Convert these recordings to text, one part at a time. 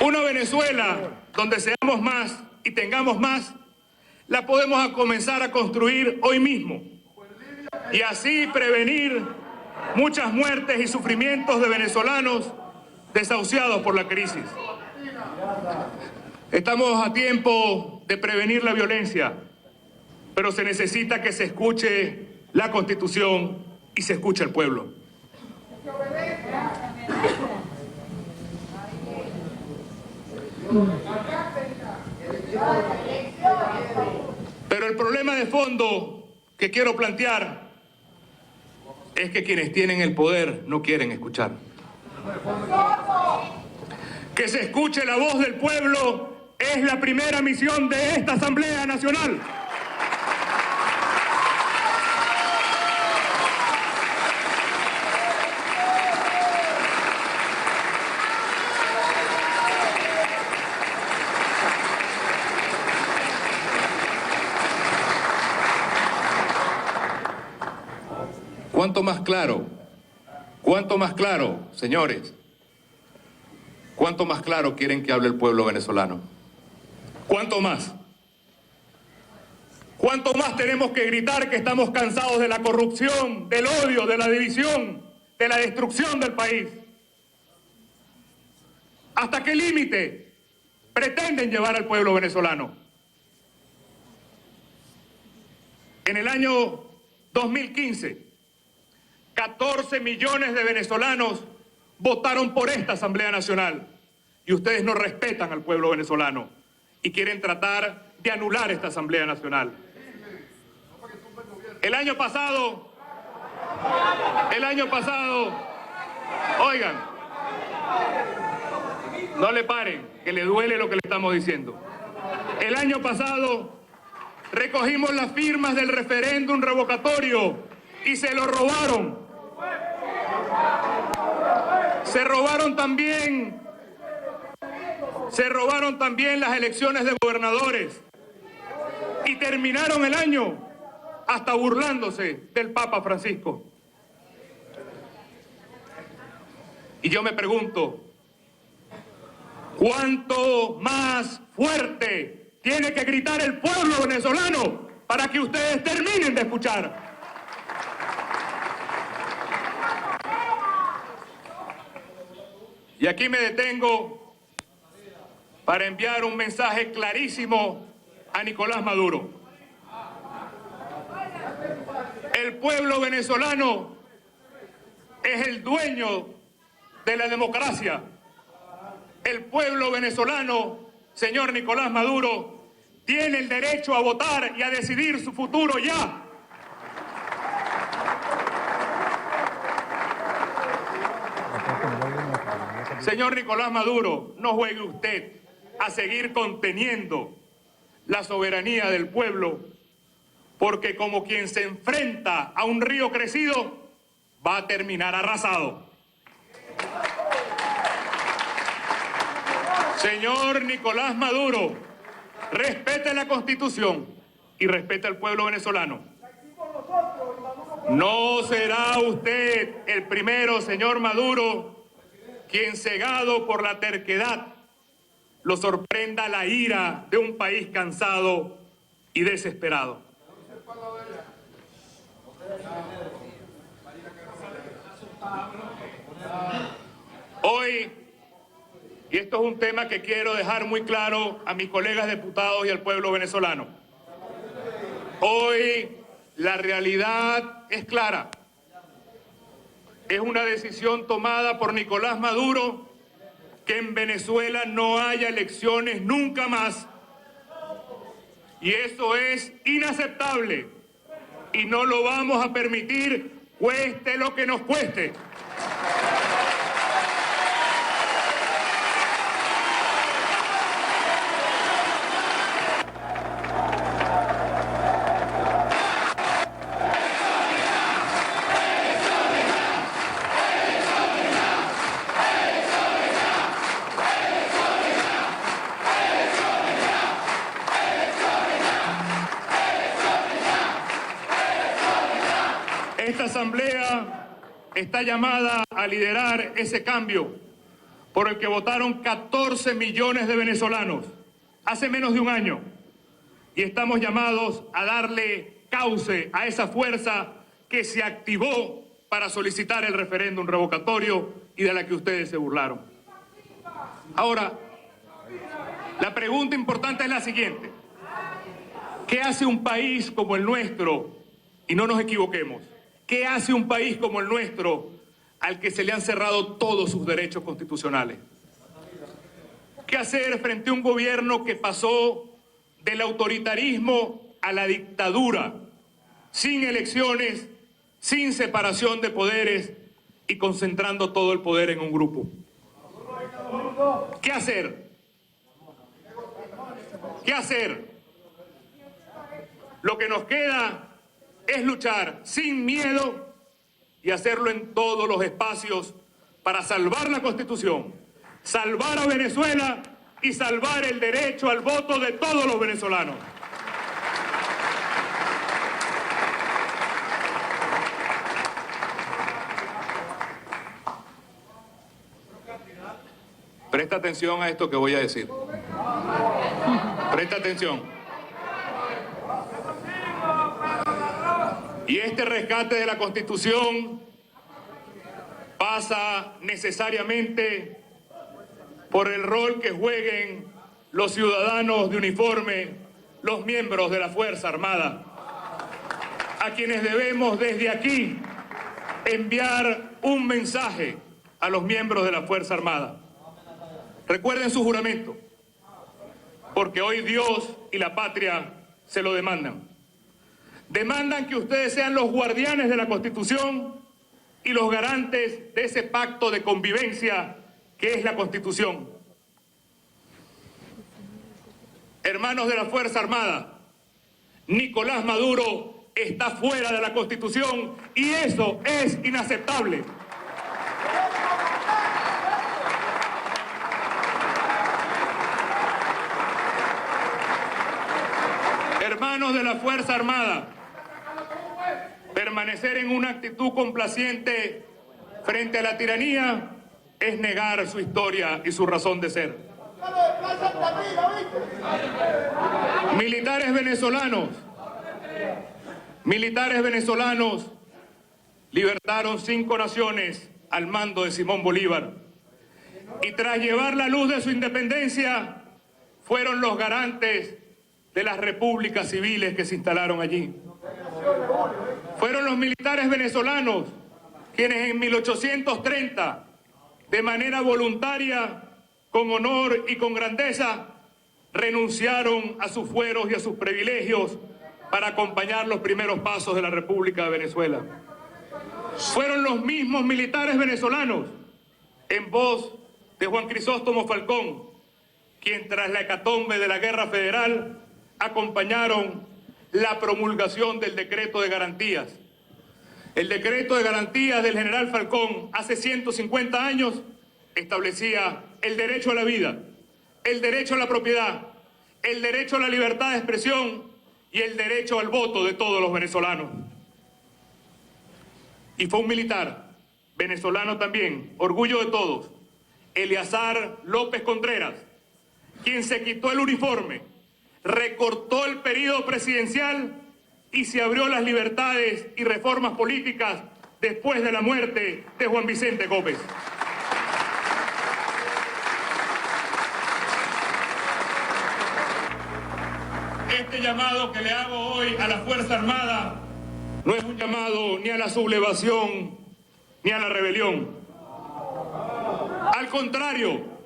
Una Venezuela donde seamos más y tengamos más, la podemos comenzar a construir hoy mismo y así prevenir muchas muertes y sufrimientos de venezolanos desahuciados por la crisis. Estamos a tiempo de prevenir la violencia, pero se necesita que se escuche la Constitución y se escuche el pueblo. Pero el problema de fondo que quiero plantear es que quienes tienen el poder no quieren escuchar. Que se escuche la voz del pueblo es la primera misión de esta Asamblea Nacional. ¿Cuánto más claro, señores? ¿Cuánto más claro quieren que hable el pueblo venezolano? ¿Cuánto más? ¿Cuánto más tenemos que gritar que estamos cansados de la corrupción, del odio, de la división, de la destrucción del país? ¿Hasta qué límite pretenden llevar al pueblo venezolano? En el año 2015, 14 millones de venezolanos votaron por esta Asamblea Nacional y ustedes no respetan al pueblo venezolano y quieren tratar de anular esta Asamblea Nacional. El año pasado, oigan, no le paren, que le duele lo que le estamos diciendo. El año pasado recogimos las firmas del referéndum revocatorio y se lo robaron. Se robaron también las elecciones de gobernadores y terminaron el año hasta burlándose del Papa Francisco. Y yo me pregunto, ¿cuánto más fuerte tiene que gritar el pueblo venezolano para que ustedes terminen de escuchar? Y aquí me detengo para enviar un mensaje clarísimo a Nicolás Maduro. El pueblo venezolano es el dueño de la democracia. El pueblo venezolano, señor Nicolás Maduro, tiene el derecho a votar y a decidir su futuro ya. Señor Nicolás Maduro, no juegue usted a seguir conteniendo la soberanía del pueblo, porque como quien se enfrenta a un río crecido, va a terminar arrasado. Señor Nicolás Maduro, respete la Constitución y respete al pueblo venezolano. No será usted el primero, señor Maduro, quien cegado por la terquedad lo sorprenda la ira de un país cansado y desesperado. Hoy, y esto es un tema que quiero dejar muy claro a mis colegas diputados y al pueblo venezolano, hoy la realidad es clara. Es una decisión tomada por Nicolás Maduro que en Venezuela no haya elecciones nunca más. Y eso es inaceptable y no lo vamos a permitir, cueste lo que nos cueste. Esta asamblea está llamada a liderar ese cambio, por el que votaron 14 millones de venezolanos hace menos de un año. Y estamos llamados a darle cauce a esa fuerza que se activó para solicitar el referéndum revocatorio y de la que ustedes se burlaron. Ahora, la pregunta importante es la siguiente. ¿Qué hace un país como el nuestro? Y no nos equivoquemos. ¿Qué hace un país como el nuestro al que se le han cerrado todos sus derechos constitucionales? ¿Qué hacer frente a un gobierno que pasó del autoritarismo a la dictadura, sin elecciones, sin separación de poderes y concentrando todo el poder en un grupo? ¿Qué hacer? ¿Qué hacer? Lo que nos queda es luchar sin miedo y hacerlo en todos los espacios para salvar la Constitución, salvar a Venezuela y salvar el derecho al voto de todos los venezolanos. Presta atención a esto que voy a decir. Presta atención. Y este rescate de la Constitución pasa necesariamente por el rol que jueguen los ciudadanos de uniforme, los miembros de la Fuerza Armada, a quienes debemos desde aquí enviar un mensaje a los miembros de la Fuerza Armada. Recuerden su juramento, porque hoy Dios y la patria se lo demandan. Demandan que ustedes sean los guardianes de la Constitución y los garantes de ese pacto de convivencia que es la Constitución. Hermanos de la Fuerza Armada, Nicolás Maduro está fuera de la Constitución y eso es inaceptable. Hermanos de la Fuerza Armada, permanecer en una actitud complaciente frente a la tiranía es negar su historia y su razón de ser. Militares venezolanos libertaron 5 naciones al mando de Simón Bolívar y tras llevar la luz de su independencia fueron los garantes de las repúblicas civiles que se instalaron allí. Fueron los militares venezolanos quienes en 1830, de manera voluntaria, con honor y con grandeza, renunciaron a sus fueros y a sus privilegios para acompañar los primeros pasos de la República de Venezuela. Fueron los mismos militares venezolanos, en voz de Juan Crisóstomo Falcón, quien tras la hecatombe de la Guerra Federal acompañaron la promulgación del decreto de garantías. El decreto de garantías del general Falcón hace 150 años establecía el derecho a la vida, el derecho a la propiedad, el derecho a la libertad de expresión y el derecho al voto de todos los venezolanos. Y fue un militar venezolano también, orgullo de todos, Eleazar López Contreras, quien se quitó el uniforme, recortó el periodo presidencial y se abrió las libertades y reformas políticas después de la muerte de Juan Vicente Gómez. Este llamado que le hago hoy a la Fuerza Armada no es un llamado ni a la sublevación ni a la rebelión. Al contrario,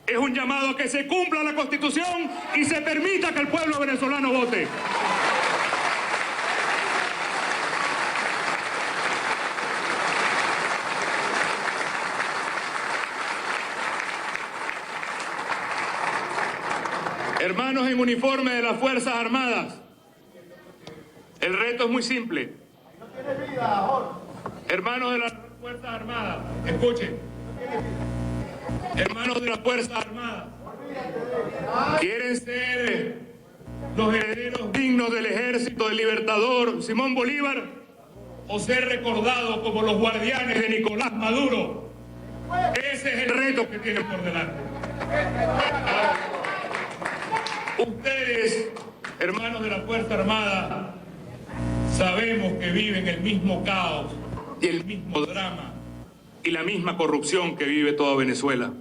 es un llamado a que se cumpla la Constitución y se permita que el pueblo venezolano vote. Hermanos en uniforme de las Fuerzas Armadas, el reto es muy simple. Hermanos de las Fuerzas Armadas, escuchen. Hermanos de las Fuerzas Armadas, ¿quieren ser los herederos dignos del ejército del libertador Simón Bolívar o ser recordados como los guardianes de Nicolás Maduro? Ese es el reto que tienen por delante. Ustedes, hermanos de la Fuerza Armada, sabemos que viven el mismo caos y el mismo drama y la misma corrupción que vive toda Venezuela.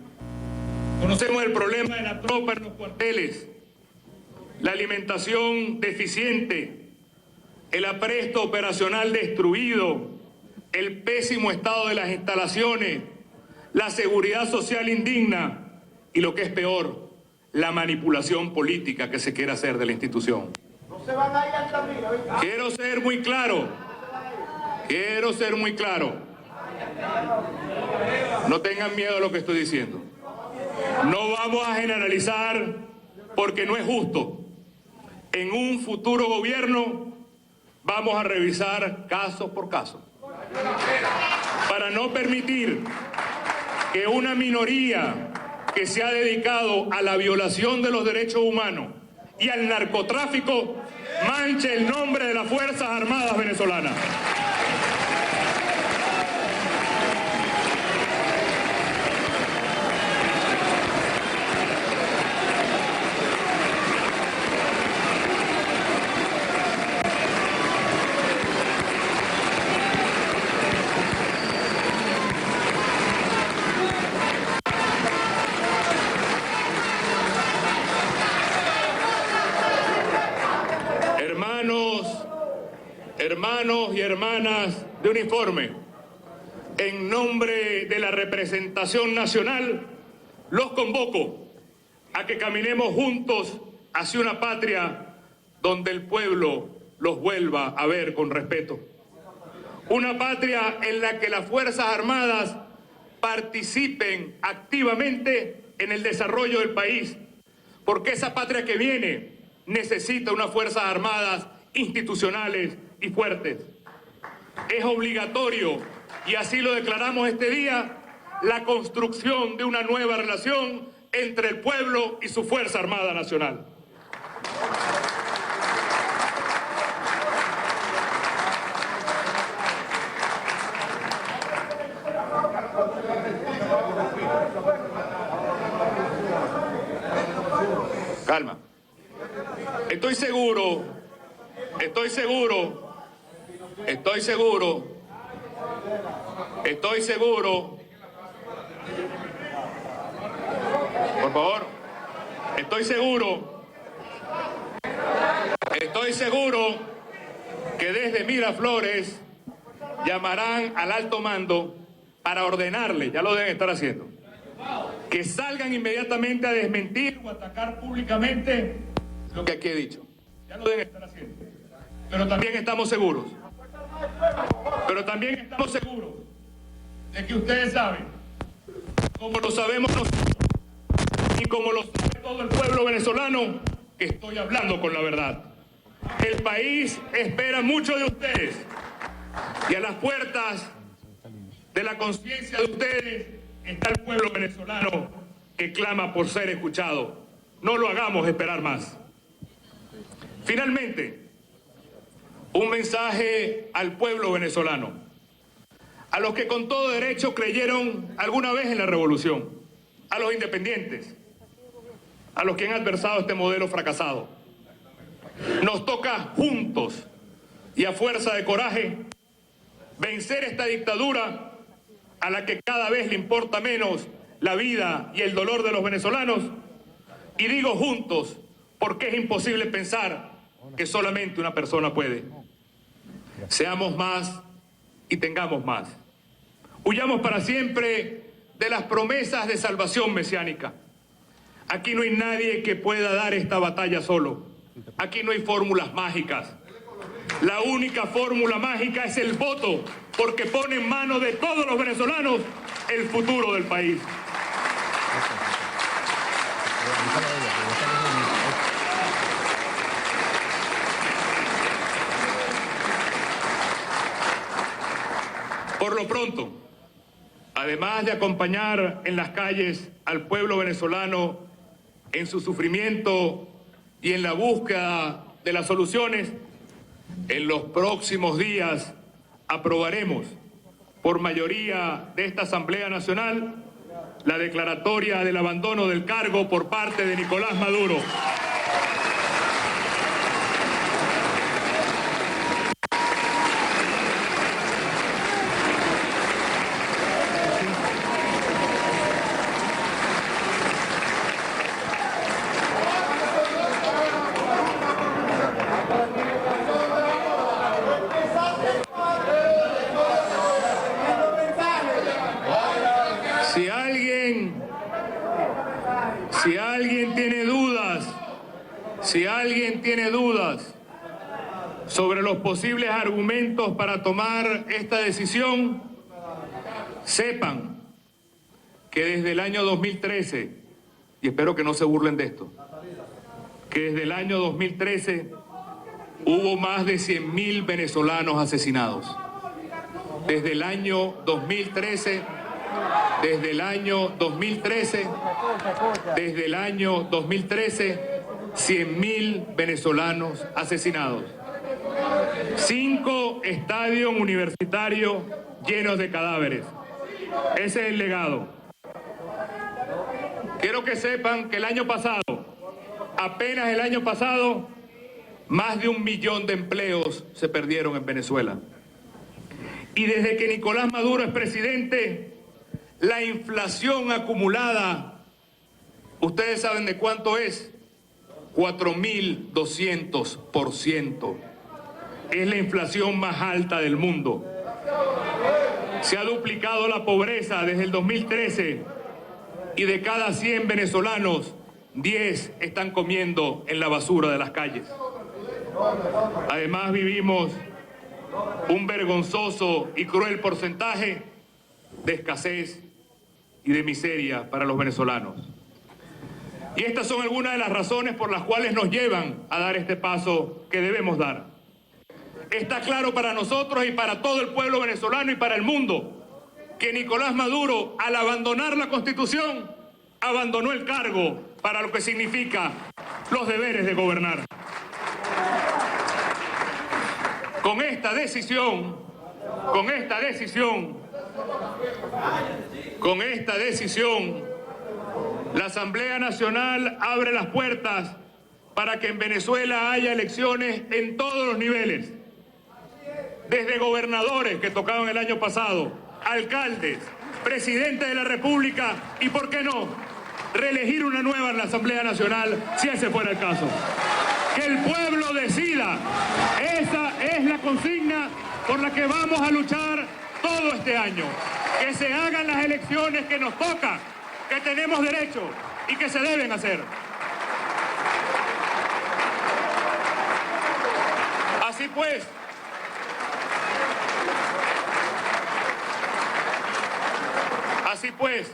Conocemos el problema de la tropa en los cuarteles, la alimentación deficiente, el apresto operacional destruido, el pésimo estado de las instalaciones, la seguridad social indigna y, lo que es peor, la manipulación política que se quiere hacer de la institución. No se van a ir al camino. Quiero ser muy claro. No tengan miedo a lo que estoy diciendo. No vamos a generalizar porque no es justo. En un futuro gobierno vamos a revisar caso por caso para no permitir que una minoría que se ha dedicado a la violación de los derechos humanos y al narcotráfico manche el nombre de las Fuerzas Armadas venezolanas. Hermanos y hermanas de uniforme, en nombre de la representación nacional, los convoco a que caminemos juntos hacia una patria donde el pueblo los vuelva a ver con respeto. Una patria en la que las Fuerzas Armadas participen activamente en el desarrollo del país, porque esa patria que viene necesita unas Fuerzas Armadas institucionales y fuertes. Es obligatorio, y así lo declaramos este día, la construcción de una nueva relación entre el pueblo y su Fuerza Armada Nacional. Calma. Estoy seguro, por favor, estoy seguro que desde Miraflores llamarán al alto mando para ordenarle, ya lo deben estar haciendo, que salgan inmediatamente a desmentir o atacar públicamente lo que aquí he dicho. Ya lo deben estar haciendo. Pero también estamos seguros de que ustedes saben, como lo sabemos nosotros y como lo sabe todo el pueblo venezolano, que estoy hablando con la verdad. El país espera mucho de ustedes y a las puertas de la conciencia de ustedes está el pueblo venezolano que clama por ser escuchado. No lo hagamos esperar más. Finalmente, un mensaje al pueblo venezolano, a los que con todo derecho creyeron alguna vez en la revolución, a los independientes, a los que han adversado este modelo fracasado. Nos toca juntos y a fuerza de coraje vencer esta dictadura a la que cada vez le importa menos la vida y el dolor de los venezolanos. Y digo juntos porque es imposible pensar que solamente una persona puede. Seamos más y tengamos más. Huyamos para siempre de las promesas de salvación mesiánica. Aquí no hay nadie que pueda dar esta batalla solo. Aquí no hay fórmulas mágicas. La única fórmula mágica es el voto, porque pone en manos de todos los venezolanos el futuro del país. Por lo pronto, además de acompañar en las calles al pueblo venezolano en su sufrimiento y en la búsqueda de las soluciones, en los próximos días aprobaremos por mayoría de esta Asamblea Nacional, la declaratoria del abandono del cargo por parte de Nicolás Maduro. Si alguien tiene dudas sobre los posibles argumentos para tomar esta decisión, sepan que desde el año 2013, y espero que no se burlen de esto, que desde el año 2013 hubo más de 100.000 venezolanos asesinados. Desde el año 2013, desde el año 2013, 100.000 venezolanos asesinados. 5 estadios universitarios llenos de cadáveres. Ese es el legado. Quiero que sepan que el año pasado, apenas el año pasado, más de 1 millón de empleos se perdieron en Venezuela. Y desde que Nicolás Maduro es presidente, la inflación acumulada, ¿ustedes saben de cuánto es? 4.200%. Es la inflación más alta del mundo. Se ha duplicado la pobreza desde el 2013 y de cada 100 venezolanos, 10 están comiendo en la basura de las calles. Además vivimos un vergonzoso y cruel porcentaje de escasez y de miseria para los venezolanos. Y estas son algunas de las razones por las cuales nos llevan a dar este paso que debemos dar. Está claro para nosotros y para todo el pueblo venezolano y para el mundo que Nicolás Maduro, al abandonar la Constitución, abandonó el cargo para lo que significa los deberes de gobernar. Con esta decisión, la Asamblea Nacional abre las puertas para que en Venezuela haya elecciones en todos los niveles, desde gobernadores que tocaban el año pasado, alcaldes, presidente de la República y, ¿por qué no?, reelegir una nueva en la Asamblea Nacional, si ese fuera el caso. Que el pueblo decida. Esa es la consigna por la que vamos a luchar todo este año. Que se hagan las elecciones que nos toca, que tenemos derecho y que se deben hacer. Así pues,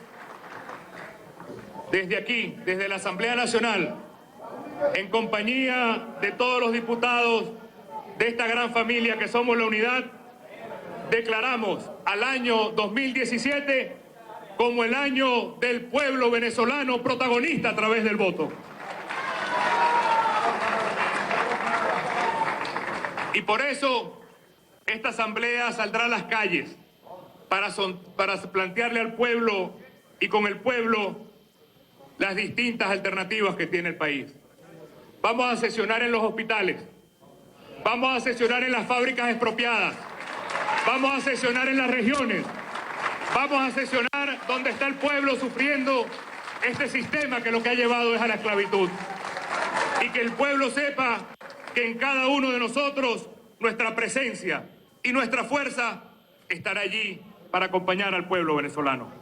desde aquí, desde la Asamblea Nacional, en compañía de todos los diputados de esta gran familia que somos la Unidad, declaramos al año 2017 como el año del pueblo venezolano protagonista a través del voto. Y por eso esta asamblea saldrá a las calles para plantearle al pueblo y con el pueblo las distintas alternativas que tiene el país. Vamos a sesionar en los hospitales, vamos a sesionar en las fábricas expropiadas, vamos a sesionar en las regiones, vamos a sesionar donde está el pueblo sufriendo este sistema que lo que ha llevado es a la esclavitud. Y que el pueblo sepa que en cada uno de nosotros nuestra presencia y nuestra fuerza estará allí para acompañar al pueblo venezolano.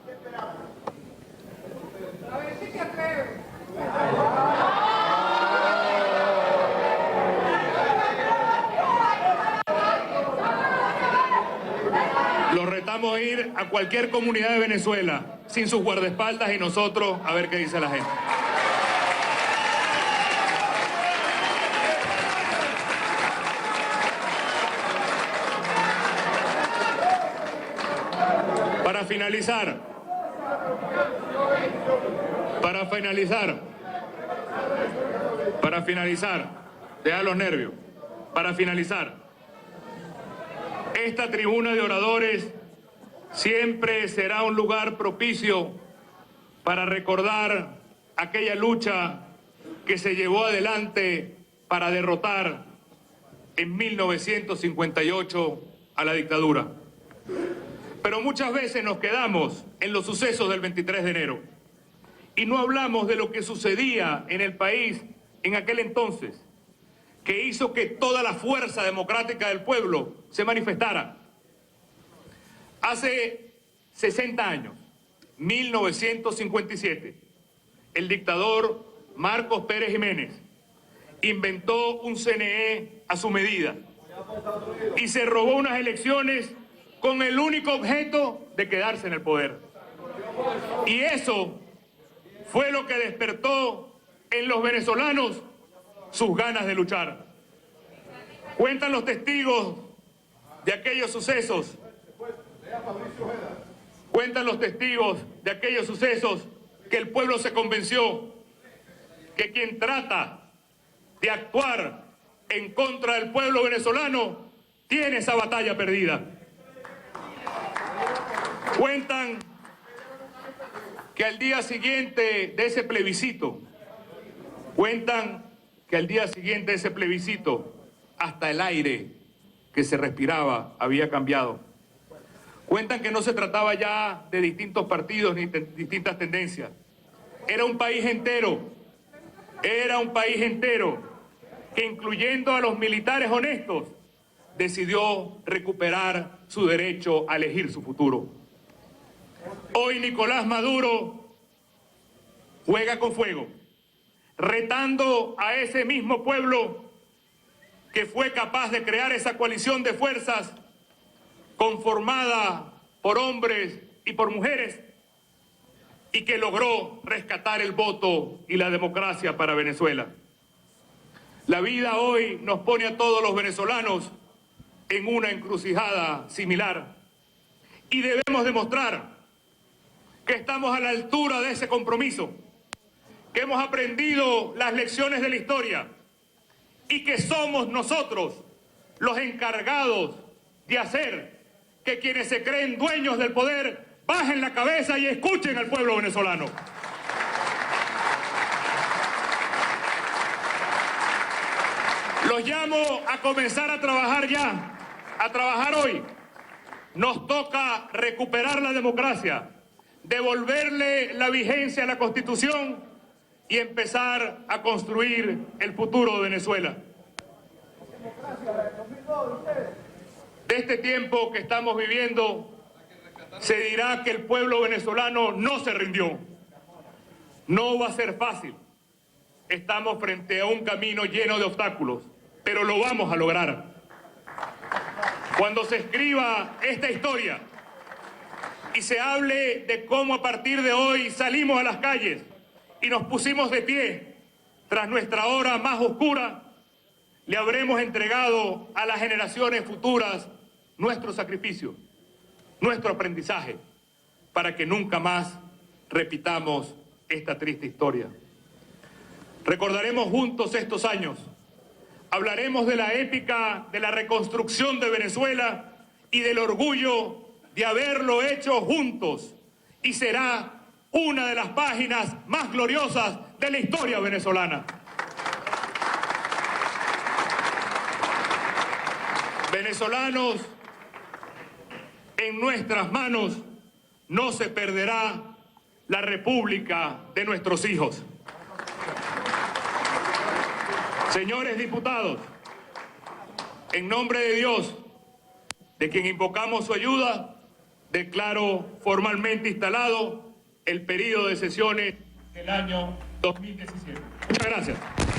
Los retamos a ir a cualquier comunidad de Venezuela sin sus guardaespaldas y nosotros a ver qué dice la gente. Para finalizar, deja los nervios. Para finalizar, esta tribuna de oradores siempre será un lugar propicio para recordar aquella lucha que se llevó adelante para derrotar en 1958 a la dictadura. Pero muchas veces nos quedamos en los sucesos del 23 de enero y no hablamos de lo que sucedía en el país en aquel entonces, que hizo que toda la fuerza democrática del pueblo se manifestara. Hace 60 años, 1957, el dictador Marcos Pérez Jiménez inventó un CNE a su medida y se robó unas elecciones con el único objeto de quedarse en el poder. Y eso fue lo que despertó en los venezolanos sus ganas de luchar. Cuentan los testigos de aquellos sucesos. Cuentan los testigos de aquellos sucesos que el pueblo se convenció que quien trata de actuar en contra del pueblo venezolano tiene esa batalla perdida. Cuentan que al día siguiente de ese plebiscito, hasta el aire que se respiraba había cambiado. Cuentan que no se trataba ya de distintos partidos ni distintas tendencias. Era un país entero que, incluyendo a los militares honestos, decidió recuperar su derecho a elegir su futuro. Hoy Nicolás Maduro juega con fuego, retando a ese mismo pueblo que fue capaz de crear esa coalición de fuerzas conformada por hombres y por mujeres y que logró rescatar el voto y la democracia para Venezuela. La vida hoy nos pone a todos los venezolanos en una encrucijada similar y debemos demostrar que estamos a la altura de ese compromiso, que hemos aprendido las lecciones de la historia y que somos nosotros los encargados de hacer que quienes se creen dueños del poder bajen la cabeza y escuchen al pueblo venezolano. Los llamo a comenzar a trabajar ya, a trabajar hoy. Nos toca recuperar la democracia, devolverle la vigencia a la Constitución y empezar a construir el futuro de Venezuela. De este tiempo que estamos viviendo, se dirá que el pueblo venezolano no se rindió. No va a ser fácil. Estamos frente a un camino lleno de obstáculos, pero lo vamos a lograr. Cuando se escriba esta historia y se hable de cómo a partir de hoy salimos a las calles y nos pusimos de pie tras nuestra hora más oscura, le habremos entregado a las generaciones futuras nuestro sacrificio, nuestro aprendizaje, para que nunca más repitamos esta triste historia. Recordaremos juntos estos años, hablaremos de la épica de la reconstrucción de Venezuela y del orgullo de haberlo hecho juntos, y será una de las páginas más gloriosas de la historia venezolana. Venezolanos, en nuestras manos no se perderá la república de nuestros hijos. Señores diputados, en nombre de Dios, de quien invocamos su ayuda, declaro formalmente instalado el periodo de sesiones del año 2017. Muchas gracias.